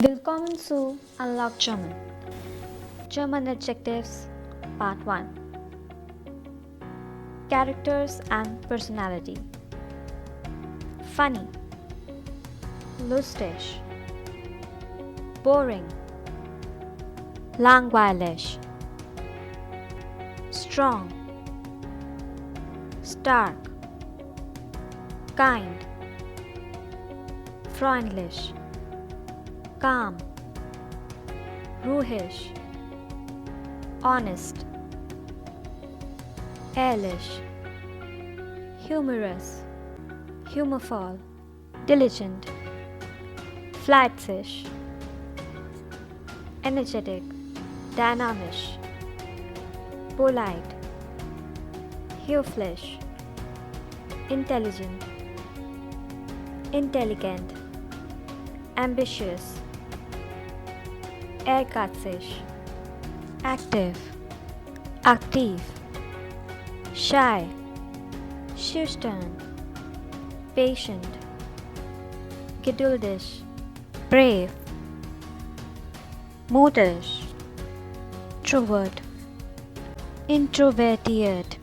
Willkommen zu UnlockGerman. German Adjectives Part 1. Characters and Personality. Funny, lustig, boring, langweilig, strong, stark, kind, freundlich, calm, ruhig, honest, ehrlich, humorous, humorvoll, diligent, fleißig, energetic, dynamisch, polite, höflich, intelligent, intelligent, ambitious, ehrgeizig, active, aktiv, shy, schüchtern, patient, geduldig, brave, mutig, introvert, introvertiert,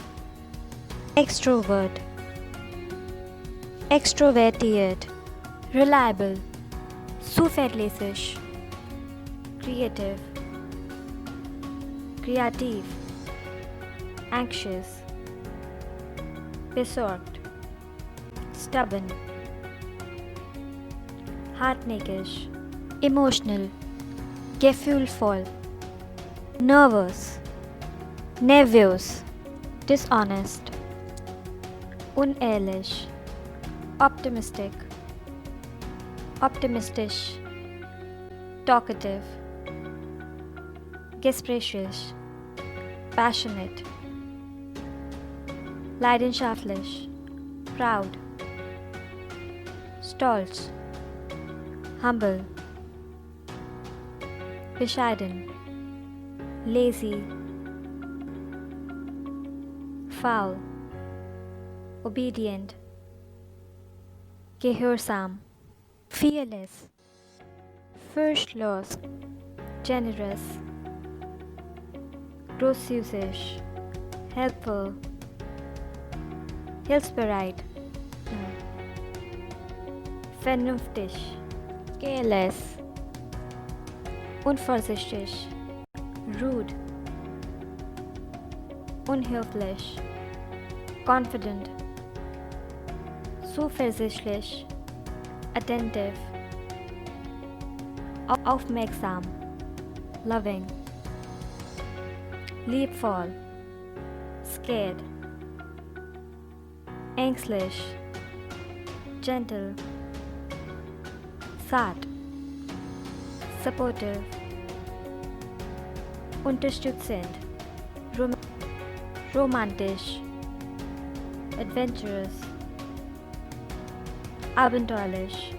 extrovert, extrovertiert, reliable, zuverlässig, creative, kreativ, anxious, besorgt, stubborn, hartnäckig, emotional, gefühlvoll, nervous, nervös, dishonest, unehrlich, optimistic, optimistisch, talkative, gesprächig, passionate, leidenschaftlich, proud, stolz, humble, bescheiden, lazy, faul, obedient, gehorsam, fearless, furchtlos, generous, großzügig, helpful, hilfsbereit, vernünftig, careless, unvorsichtig, rude, unhöflich, confident, zuversichtlich, attentive, aufmerksam, loving, liebvoll, scared, ängstlich, gentle, zart, supportive, unterstützend, romantisch, adventurous, abenteuerlich,